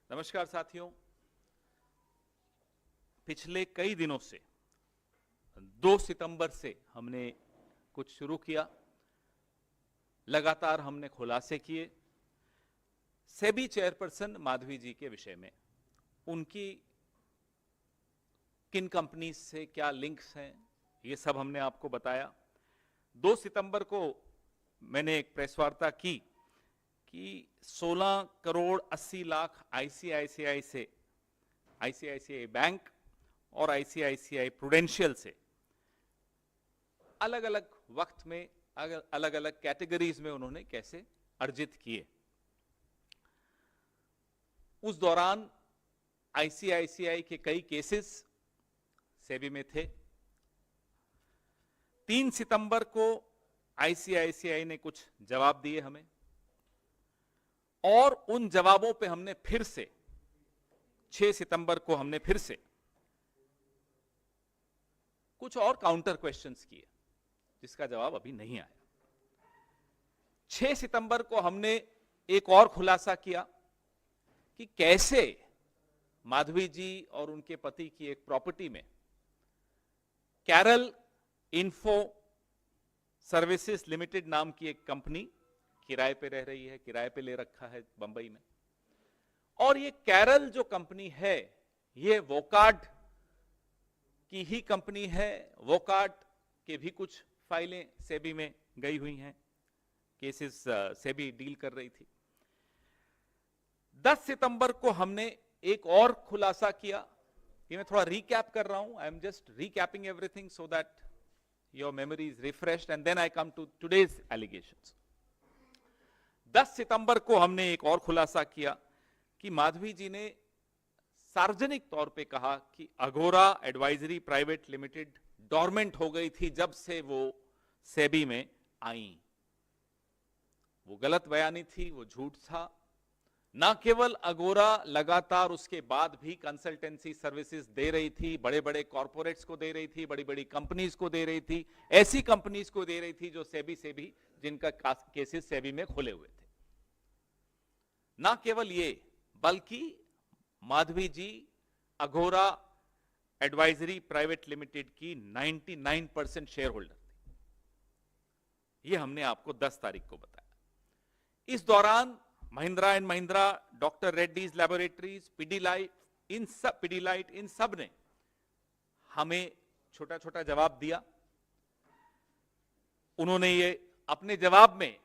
नमस्कार साथियों, पिछले कई दिनों से 2 सितंबर से हमने कुछ शुरू किया। लगातार हमने खुलासे किए सेबी चेयरपर्सन माधवी जी के विषय में, उनकी किन कंपनीज से क्या लिंक्स हैं, ये सब हमने आपको बताया। 2 सितंबर को मैंने एक प्रेस वार्ता की कि 16 करोड़ 80 लाख आईसीआईसीआई से, आईसीआईसीआई बैंक और आईसीआईसीआई प्रूडेंशियल से अलग अलग वक्त में अलग अलग कैटेगरीज में उन्होंने कैसे अर्जित किए। उस दौरान आईसीआईसीआई के कई केसेस सेबी में थे। 3 सितंबर को आईसीआईसीआई ने कुछ जवाब दिए हमें, और उन जवाबों पे हमने फिर से 6 सितंबर को हमने फिर से कुछ और काउंटर क्वेश्चंस किए जिसका जवाब अभी नहीं आया। 6 सितंबर को हमने एक और खुलासा किया कि कैसे माधवी जी और उनके पति की एक प्रॉपर्टी में कैरल इन्फो सर्विसेज लिमिटेड नाम की एक कंपनी किराए पे रह रही है, किराए पे ले रखा है बंबई में। और ये कैरल जो कंपनी है, ये वोकार्ड की ही कंपनी है। वोकार्ड के भी कुछ फाइलें सेबी में गई हुई हैं, केसेस सेबी डील कर रही थी। 10 सितंबर को हमने एक और खुलासा किया। ये मैं थोड़ा रिकैप कर रहा हूं, I am just recapping everything so that your memory is refreshed and then I come to today's allegations. 10 सितंबर को हमने एक और खुलासा किया कि माधवी जी ने सार्वजनिक तौर पे कहा कि Agora advisory private limited dormant हो गई थी जब से वो सेबी में आई। वो गलत बयानी थी, वो झूठ था। ना केवल अघोरा लगातार उसके बाद भी कंसल्टेंसी सर्विसेज दे रही थी, बड़े बड़े कॉर्पोरेट्स को दे रही थी, बड़ी बड़ी कंपनीज को दे रही थी, ऐसी कंपनीज को दे रही थी जो सेबी से भी, जिनका केसेस सेबी में खुले हुए थे। ना केवल ये, बल्कि माधवी जी अघोरा एडवाइजरी प्राइवेट लिमिटेड की 99% शेयर होल्डर थी। ये हमने आपको 10 तारीख को बताया। इस दौरान Mahindra and Mahindra, doctor Reddy's laboratories, Pidilite, इन सब ने हमें छोटा छोटा जवाब दिया। उन्होंने ये अपने जवाब में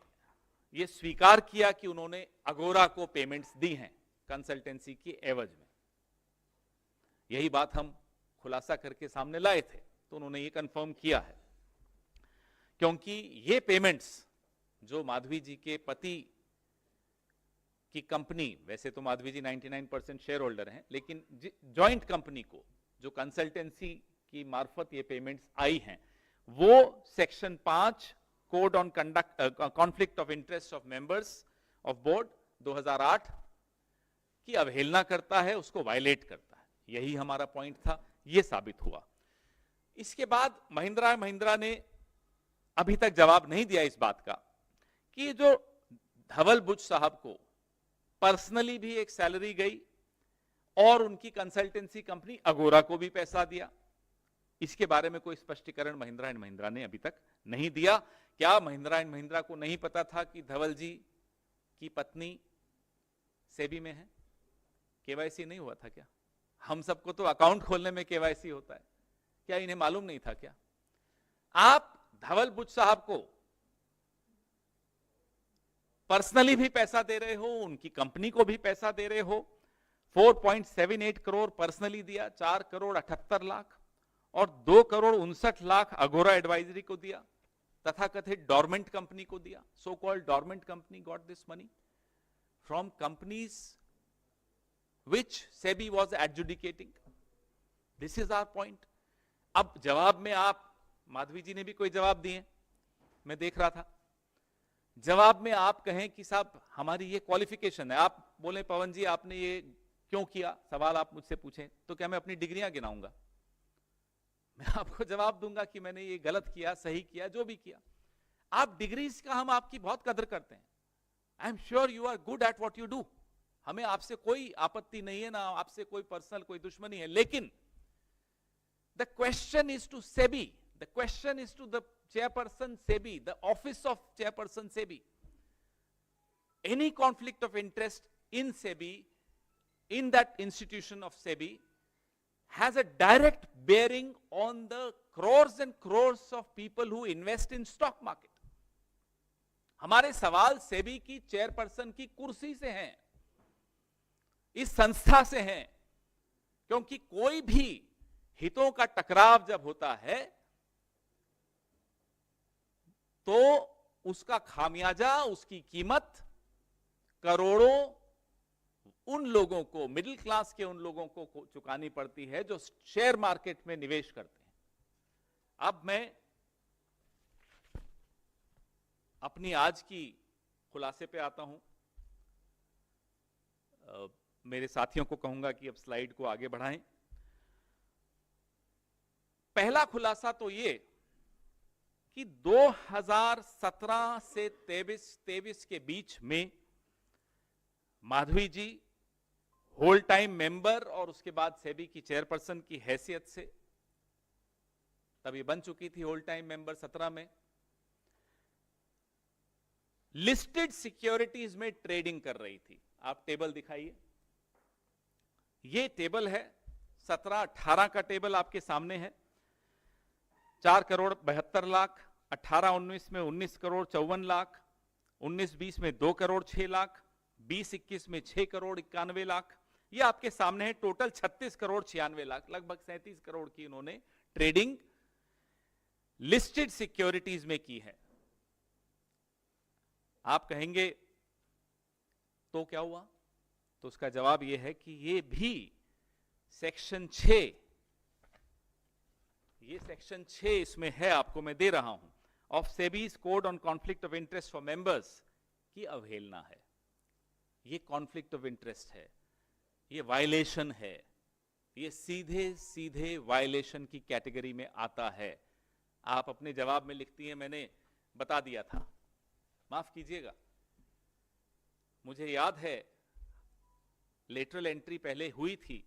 ये स्वीकार किया कि उन्होंने अघोरा को पेमेंट्स दी हैं कंसल्टेंसी की एवज में। यही बात हम खुलासा करके सामने लाए थे, तो उन्होंने ये कंफर्म किया है। क्योंकि ये पेमेंट्स जो माधवी जी के पति की कंपनी, वैसे तो माधवी जी 99% शेयर होल्डर हैं, लेकिन जॉइंट कंपनी को जो कंसल्टेंसी की मार्फत ये पेमेंट्स आई हैं, वो section 5 code on conflict of interest of members of board 2008 की अवहेलना करता है, उसको वायलेट करता है। यही हमारा पॉइंट था, ये साबित हुआ। इसके बाद महिंद्रा ने अभी तक जवाब नहीं दिया इस बात का कि जो धवल बुच साहब को पर्सनली भी एक सैलरी गई और उनकी कंसल्टेंसी कंपनी अघोरा को भी पैसा दिया, इसके बारे में कोई स्पष्टीकरण महिंद्रा एंड महिंद्रा ने अभी तक नहीं दिया। क्या महिंद्रा एंड महिंद्रा को नहीं पता था कि धवल जी की पत्नी सेबी में है? केवाईसी नहीं हुआ था क्या? हम सबको तो अकाउंट खोलने में केवाईसी होता है, क्या इन्हें मालूम नहीं था क्या? आप धवल बुच साहब को पर्सनली भी पैसा दे रहे हो, उनकी कंपनी को भी पैसा दे रहे हो। 4.78 करोड़ पर्सनली दिया, 4 करोड़ 78 लाख और 2 करोड़ 59 लाख अघोरा एडवाइजरी को दिया, तथाकथित डॉर्मेंट कंपनी को दिया। So called dormant company got this money from companies which SEBI was adjudicating. This is our point. अब जवाब में आप, माधवी जी ने भी कोई जवाब दिए, मैं देख रहा था। जवाब में आप कहें कि साहब हमारी ये क्वालिफिकेशन है, आप बोले पवन जी आपने ये क्यों किया, सवाल आप मुझसे पूछें तो क्या मैं अपनी डिग्रियां गिनाऊंगा? मैं आपको जवाब दूंगा कि मैंने ये गलत किया, सही किया, जो भी किया। आप डिग्रीज का, हम आपकी बहुत कदर करते हैं। I am sure you are good at what you do, हमें आपसे कोई आपत्ति नहीं है, ना आपसे कोई पर्सनल कोई दुश्मनी है, लेकिन the question is to SEBI, the question is to the chairperson SEBI, the office of chairperson SEBI. Any conflict of interest in SEBI, in that institution of SEBI, has a direct bearing on the crores and crores of people who invest in stock market. हमारे सवाल SEBI की chairperson की कुर्सी से हैं, इस संस्था से हैं, क्योंकि कोई भी हितों का टकराव जब होता है तो उसका खामियाजा, उसकी कीमत करोड़ों उन लोगों को, मिडिल क्लास के उन लोगों को चुकानी पड़ती है जो शेयर मार्केट में निवेश करते हैं। अब मैं अपनी आज की खुलासे पे आता हूं। मेरे साथियों को कहूंगा कि अब स्लाइड को आगे बढ़ाएं। पहला खुलासा तो ये कि 2017 से 23 के बीच में माधवी जी होल टाइम मेंबर और उसके बाद सेबी की चेयरपर्सन की हैसियत से, तभी बन चुकी थी होल टाइम मेंबर 17 में, लिस्टेड सिक्योरिटीज में ट्रेडिंग कर रही थी। आप टेबल दिखाइए, ये टेबल है 17-18 का टेबल आपके सामने है। 4 करोड़ 72 लाख, 18-19 में 19 करोड़ 54 लाख, 19-20 में 2 करोड़ 6 लाख, 20-21 में 6 करोड़ 91 लाख। ये आपके सामने है। टोटल 36 करोड़ 96 लाख, लगभग 37 करोड़ की इन्होंने ट्रेडिंग लिस्टेड सिक्योरिटीज में की है। आप कहेंगे तो क्या हुआ? तो उसका जवाब यह है कि ये भी सेक्शन 6, ये सेक्शन 6 इसमें है, आपको मैं दे रहा हूं, of SEBI's code on conflict of interest for members की अवहेलना है। ये कॉन्फ्लिक्ट ऑफ इंटरेस्ट है, ये वायलेशन है, ये सीधे सीधे वायलेशन की कैटेगरी में आता है। आप अपने जवाब में लिखती हैं, मैंने बता दिया था, माफ कीजिएगा, मुझे याद है लेटरल एंट्री पहले हुई थी।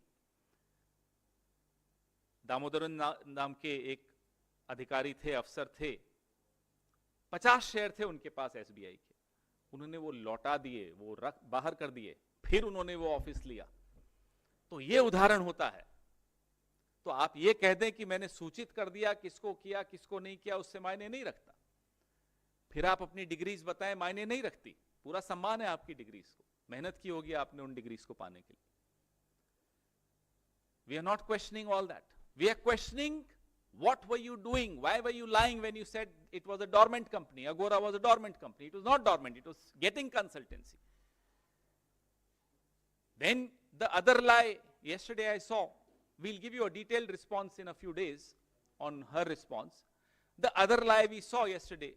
दामोदरन नाम के एक अधिकारी थे, अफसर थे, 50 शेयर थे उनके पास एसबीआई के, उन्होंने वो लौटा दिए, वो बाहर कर दिए, फिर उन्होंने वो ऑफिस लिया। तो ये उदाहरण होता है। तो आप ये कह दें कि मैंने सूचित कर दिया, किसको किया किसको नहीं किया, उससे मायने नहीं रखता। फिर आप अपनी डिग्रीज बताएं, मायने नहीं रखती। पूरा सम्मान है आपकी डिग्रीज को, मेहनत की होगी आपने उन डिग्रीज को पाने के लिए। We are not questioning all that, we are questioning what were you doing, why were you lying when you said it was a dormant company, Agora was a dormant company. It was not dormant, it was getting consultancy. Then the other lie yesterday I saw, we'll give you a detailed response in a few days on her response. The other lie we saw yesterday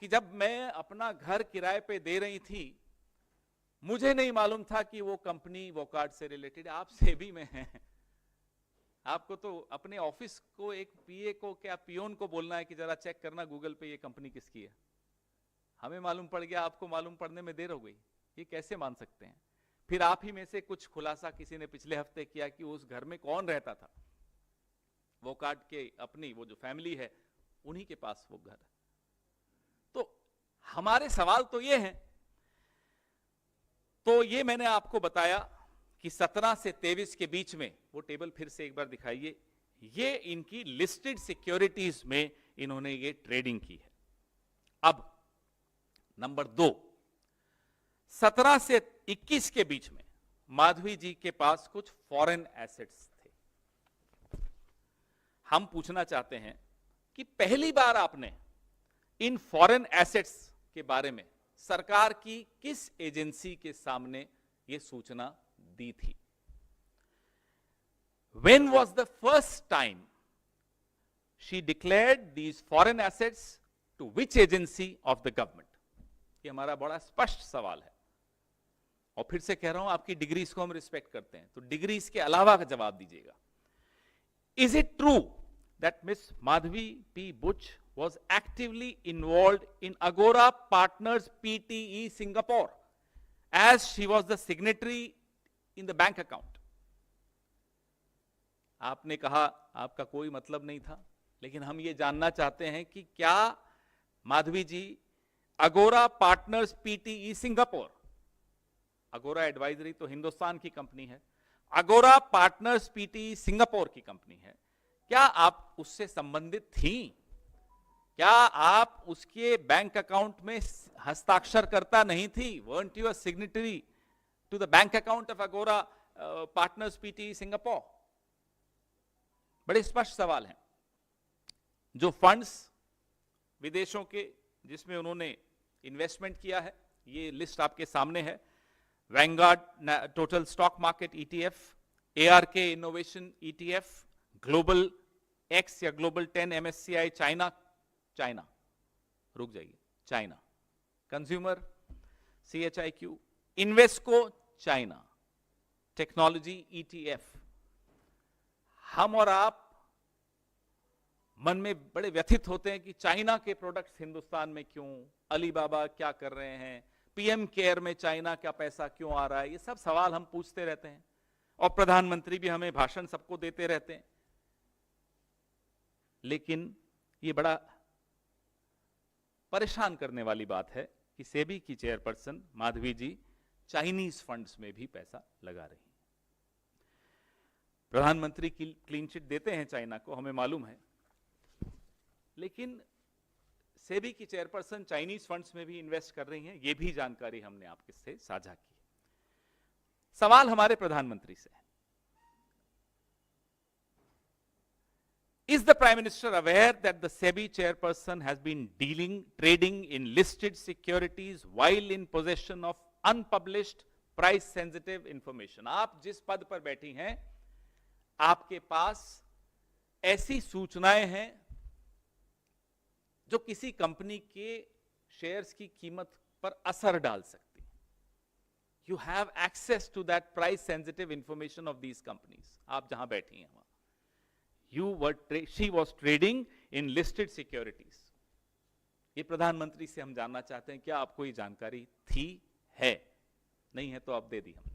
कि जब मैं अपना घर किराए पे दे रही थी, मुझे नहीं मालूम था कि वो कंपनी वोकार्ड से रिलेटेड, आप सेबी में है। आपको तो अपने ऑफिस को, एक पीए को, क्या पियोन को बोलना है कि जरा चेक करना गूगल पे ये कंपनी किसकी है। हमें मालूम पड़ गया, आपको मालूम पड़ने में देर हो गई। ये कैसे मान सकते हैं? फिर आप ही में से कुछ खुलासा किसी ने पिछले हफ्ते किया कि उस घर में कौन रहता था, वो कार्ड के अपनी वो जो फैमिली है उन्हीं के पास वो घर। तो हमारे सवाल तो ये हैं। तो ये मैंने आपको बताया कि 17 से 23 के बीच में, वो टेबल फिर से एक बार दिखाइए, ये इनकी लिस्टेड सिक्योरिटीज में इन्होंने ये ट्रेडिंग की है। अब नंबर 2, 17 से 21 के बीच में माधवी जी के पास कुछ फॉरेन एसेट्स थे। हम पूछना चाहते हैं कि पहली बार आपने इन फॉरेन एसेट्स के बारे में सरकार की किस एजेंसी के सामने यह सूचना दी थी? When was the first time she declared these foreign assets to which agency of the government? ये हमारा बड़ा स्पष्ट सवाल है। और फिर से कह रहा हूं, आपकी डिग्रीज को हम रिस्पेक्ट करते हैं, तो डिग्रीज के अलावा का जवाब दीजिएगा। Is it true that Miss Madhavi P. Butch was actively involved in Agora Partners Pte Singapore as she was the signatory in the bank account. आपने कहा आपका कोई मतलब नहीं था, लेकिन हम ये जानना चाहते हैं कि क्या माधवी जी अगोरा पार्टनर्स पीटीई सिंगापुर, अगोरा एडवाइजरी तो हिंदुस्तान की कंपनी है, अगोरा पार्टनर्स पीटीई सिंगापुर की कंपनी है, क्या आप उससे संबंधित थी? क्या आप उसके बैंक अकाउंट में हस्ताक्षर करता नहीं थी? weren't you a signatory to the bank account of Agora Partners PTE Singapore? बड़े स्पष्ट सवाल हैं। जो फंड्स विदेशों के जिसमें उन्होंने इन्वेस्टमेंट किया है, ये लिस्ट आपके सामने है। Vanguard total stock market ETF, ARK innovation ETF, global X या ग्लोबल 10 MSCI चाइना, रुक जाइए, China, consumer CHIQ, Invesco China, technology ETF। हम और आप मन में बड़े व्यथित होते हैं कि चाइना के प्रोडक्ट्स हिंदुस्तान में क्यों, अलीबाबा क्या कर रहे हैं, PM केयर में चाइना का पैसा क्यों आ रहा है, ये सब सवाल हम पूछते रहते हैं और प्रधानमंत्री भी हमें भाषण सबको देते रहते हैं। लेकिन ये बड़ा परेशान करने वाली बात है कि सेबी की चेयरपर्सन माधवी जी चाइनीज फंड्स में भी पैसा लगा रही हैं। प्रधानमंत्री की क्लीन चिट देते हैं चाइना को, हमें मालूम है, लेकिन सेबी की चेयरपर्सन चाइनीज फंड्स में भी इन्वेस्ट कर रही हैं, ये भी जानकारी हमने आपके से साझा की। सवाल हमारे प्रधानमंत्री से है, Is the Prime Minister aware that the SEBI chairperson has been trading in listed securities while in possession of unpublished price sensitive information? आप जिस पद पर बैठी हैं, आपके पास ऐसी सूचनाएं हैं जो किसी कंपनी के शेयर्स की कीमत पर असर डाल सकती हैं। You have access to that price sensitive information of these companies. आप जहां बैठी हैं वहां she was trading in listed securities. ये प्रधानमंत्री से हम जानना चाहते हैं, क्या आपको ये जानकारी थी, है? नहीं है तो आप दे दी हमने।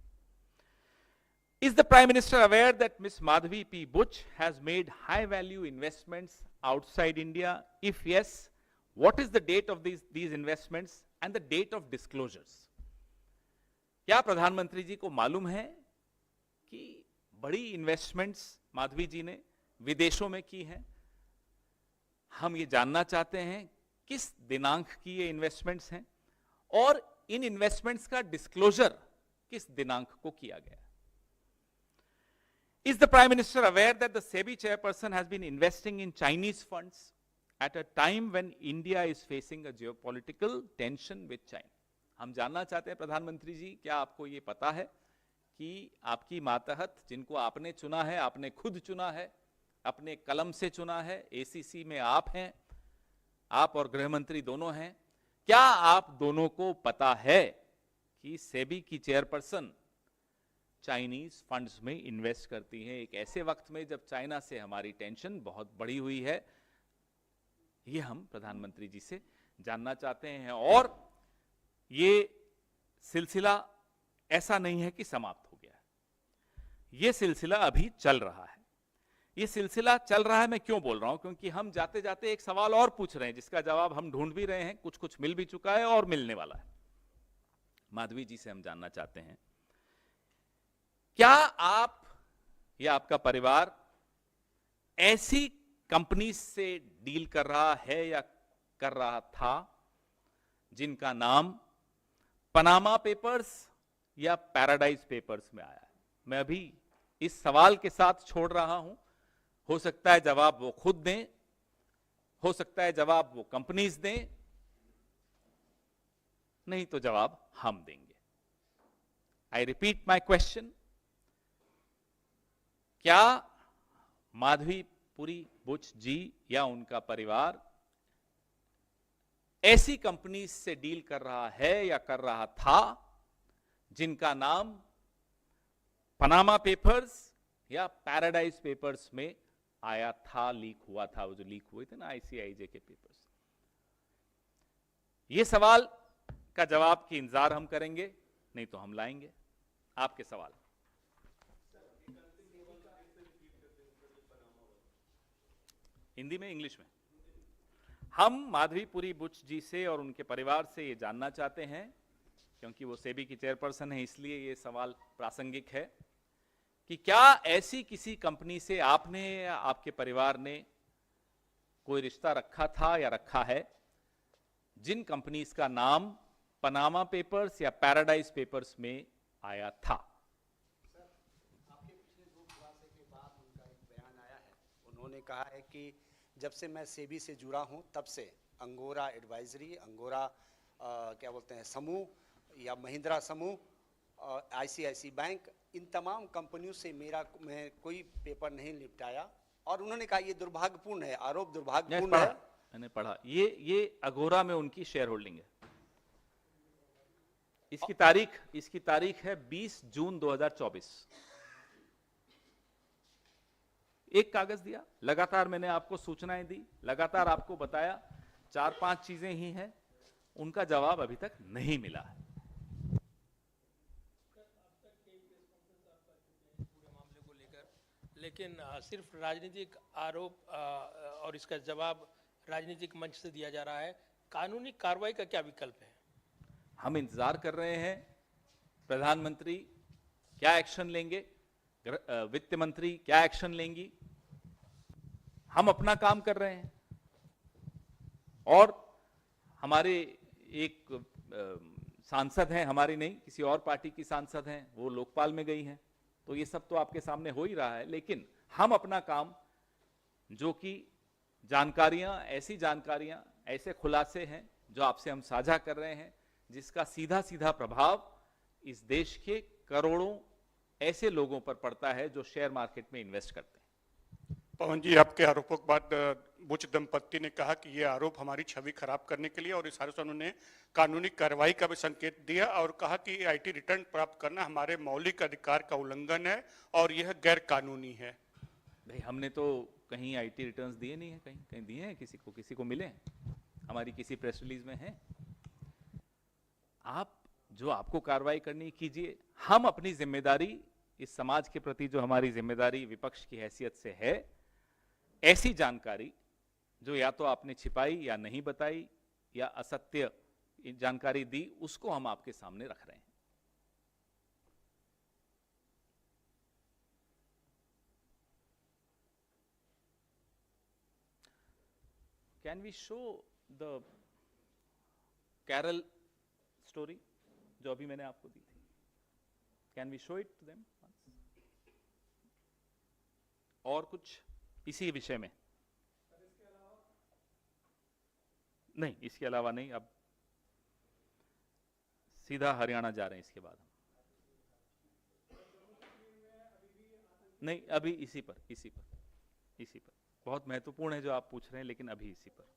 Is the Prime Minister aware that Ms. Madhavi P. Buch has made high value investments outside India? If yes, what is the date of these investments and the date of disclosures? क्या प्रधानमंत्री जी को मालूम है कि बड़ी investments Madhavi जी ने विदेशों में की हैं? हम ये जानना चाहते हैं किस दिनांक की ये इन्वेस्टमेंट्स हैं और इन इन्वेस्टमेंट्स का डिस्क्लोजर किस दिनांक को किया गया। Is the Prime Minister aware that the SEBI chairperson has been investing in Chinese funds at a time when India is facing a geopolitical tension with China? हम जानना चाहते हैं प्रधानमंत्री जी, क्या आपको ये पता है कि आपकी मातहत जिनको आपने चुना है, आपने खुद चुना है, अपने कलम से चुना है, ACC में आप हैं, आप और गृह मंत्री दोनों हैं, क्या आप दोनों को पता है कि सेबी की चेयरपर्सन चाइनीज फंड्स में इन्वेस्ट करती हैं एक ऐसे वक्त में जब चाइना से हमारी टेंशन बहुत बड़ी हुई है? ये हम प्रधानमंत्री जी से जानना चाहते हैं। और ये सिलसिला ऐसा नहीं है कि समाप्त हो गया है, ये सिलसिला अभी चल रहा है। ये सिलसिला चल रहा है, मैं क्यों बोल रहा हूं, क्योंकि हम जाते जाते एक सवाल और पूछ रहे हैं जिसका जवाब हम ढूंढ भी रहे हैं, कुछ कुछ मिल भी चुका है और मिलने वाला है। माधवी जी से हम जानना चाहते हैं, क्या आप या आपका परिवार ऐसी कंपनी से डील कर रहा है या कर रहा था जिनका नाम पनामा पेपर्स या पैराडाइज पेपर्स में आया है? मैं अभी इस सवाल के साथ छोड़ रहा हूं, हो सकता है जवाब वो खुद दें, हो सकता है जवाब वो कंपनीज दें, नहीं तो जवाब हम देंगे। आई रिपीट माई क्वेश्चन, क्या माधवी पुरी बुच जी या उनका परिवार ऐसी कंपनी से डील कर रहा है या कर रहा था जिनका नाम पनामा पेपर्स या पैराडाइज पेपर्स में आया था, लीक हुआ था, वो जो लीक हुए थे ना ICIJ के पेपर्स? ये सवाल का जवाब की इंतजार हम करेंगे नहीं तो हम लाएंगे। आपके सवाल। हिंदी में, इंग्लिश में? हम माधवीपुरी बुच जी से और उनके परिवार से ये जानना चाहते हैं, क्योंकि वो सेबी की चेयरपर्सन है, इसलिए ये सवाल प्रासंगिक है कि क्या ऐसी किसी कंपनी से आपने या आपके परिवार ने कोई रिश्ता रखा था या रखा है जिन कंपनीज का नाम पनामा पेपर्स या पैराडाइज पेपर्स में आया था? सर, आपके पिछले 2 खुलासे के बाद उनका एक बयान आया है। उन्होंने कहा है कि जब से मैं सेबी से जुड़ा हूं तब से अंगोरा एडवाइजरी, अंगोरा क्या बोलते हैं समूह या महिंद्रा समूह, आईसीआईसी बैंक, इन तमाम कंपनियों से मैं कोई पेपर नहीं निपटाया। और उन्होंने कहा ये दुर्भाग्यपूर्ण है, आरोप दुर्भाग्यपूर्ण है। मैंने पढ़ा, ये अगोरा में उनकी शेयर होल्डिंग है। इसकी तारीख है 20 जून 2024। एक कागज दिया, लगातार मैंने आपको सूचनाएं दी, लगातार आपको बताया, 4-5 चीजें ही हैं, उनका जवाब अभी तक नहीं मिला है। पूरे मामले को लेकर, लेकिन सिर्फ राजनीतिक आरोप और इसका जवाब राजनीतिक मंच से दिया जा रहा है। कानूनी कार्रवाई का क्या विकल्प है? हम इंतजार कर रहे हैं प्रधानमंत्री क्या एक्शन लेंगे, वित्त मंत्री क्या एक्शन लेंगी। हम अपना काम कर रहे हैं और हमारे एक सांसद हैं, हमारी नहीं किसी और पार्टी की सांसद हैं, वो लोकपाल में गई हैं, तो ये सब तो आपके सामने हो ही रहा है। लेकिन हम अपना काम, जो कि ऐसी जानकारियां, ऐसे खुलासे हैं जो आपसे हम साझा कर रहे हैं, जिसका सीधा सीधा प्रभाव इस देश के करोड़ों ऐसे लोगों पर पड़ता है जो शेयर मार्केट में इन्वेस्ट करते हैं। पवन जी, आपके आरोपों के बाद बुच दंपत्ति ने कहा कि ये आरोप हमारी छवि खराब करने के लिए, और इस हालत में उन्होंने कानूनी कार्रवाई का भी संकेत दिया और कहा कि आईटी रिटर्न प्राप्त करना हमारे मौलिक अधिकार का उल्लंघन है और यह गैर कानूनी है। भाई, हमने तो कहीं आईटी रिटर्न्स दिए नहीं है, कहीं दिए हैं किसी को मिले हैं? हमारी किसी प्रेस रिलीज में है? आप जो आपको कार्रवाई करनी कीजिए। हम अपनी जिम्मेदारी, इस समाज के प्रति जो हमारी जिम्मेदारी विपक्ष की हैसियत से है, ऐसी जानकारी जो या तो आपने छिपाई या नहीं बताई या असत्य जानकारी दी, उसको हम आपके सामने रख रहे हैं। Can we show the carol story जो अभी मैंने आपको दी थी? Can we show it to them? और कुछ इसी विषय में? नहीं, इसके अलावा नहीं। अब सीधा हरियाणा जा रहे हैं इसके बाद हम। नहीं, अभी इसी पर बहुत महत्वपूर्ण है जो आप पूछ रहे हैं, लेकिन अभी इसी पर।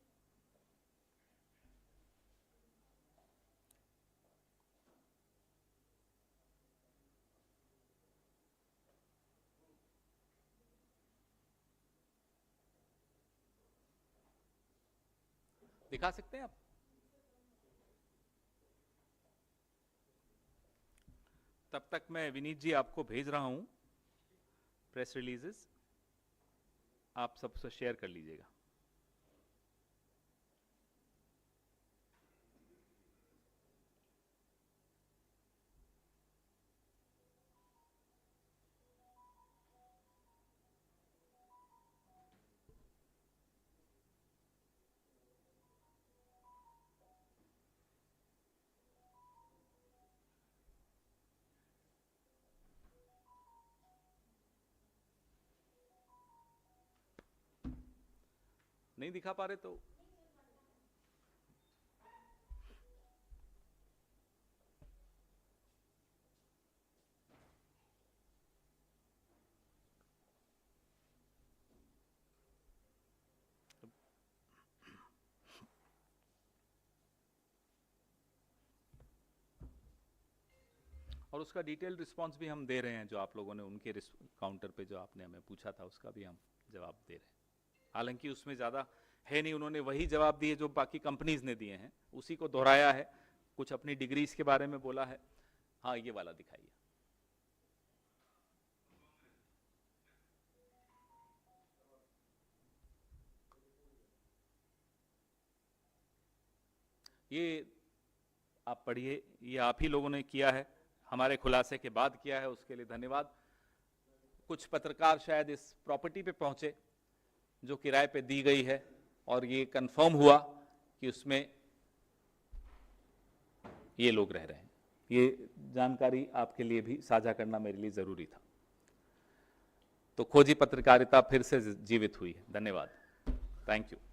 दिखा सकते हैं आप? तब तक मैं विनीत जी आपको भेज रहा हूं प्रेस रिलीजेस, आप सबसे शेयर कर लीजिएगा। नहीं दिखा पा रहे तो और उसका डिटेल्ड रिस्पांस भी हम दे रहे हैं, जो आप लोगों ने उनके काउंटर पे जो आपने हमें पूछा था उसका भी हम जवाब दे रहे हैं। हालांकि उसमें ज़्यादा है नहीं, उन्होंने वही जवाब दिए जो बाकी कंपनीज ने दिए हैं, उसी को दोहराया है। कुछ अपनी डिग्रीज के बारे में बोला है, हाँ, ये वाला दिखाइए। ये आप पढ़िए, ये आप ही लोगों ने किया है, हमारे खुलासे के बाद किया है, उसके लिए धन्यवाद। कुछ पत्रकार शायद इस प्रॉपर्टी पे पहुंचे जो किराए पे दी गई है, और ये कंफर्म हुआ कि उसमें ये लोग रह रहे हैं। ये जानकारी आपके लिए भी साझा करना मेरे लिए जरूरी था। तो खोजी पत्रकारिता फिर से जीवित हुई है। धन्यवाद। Thank you.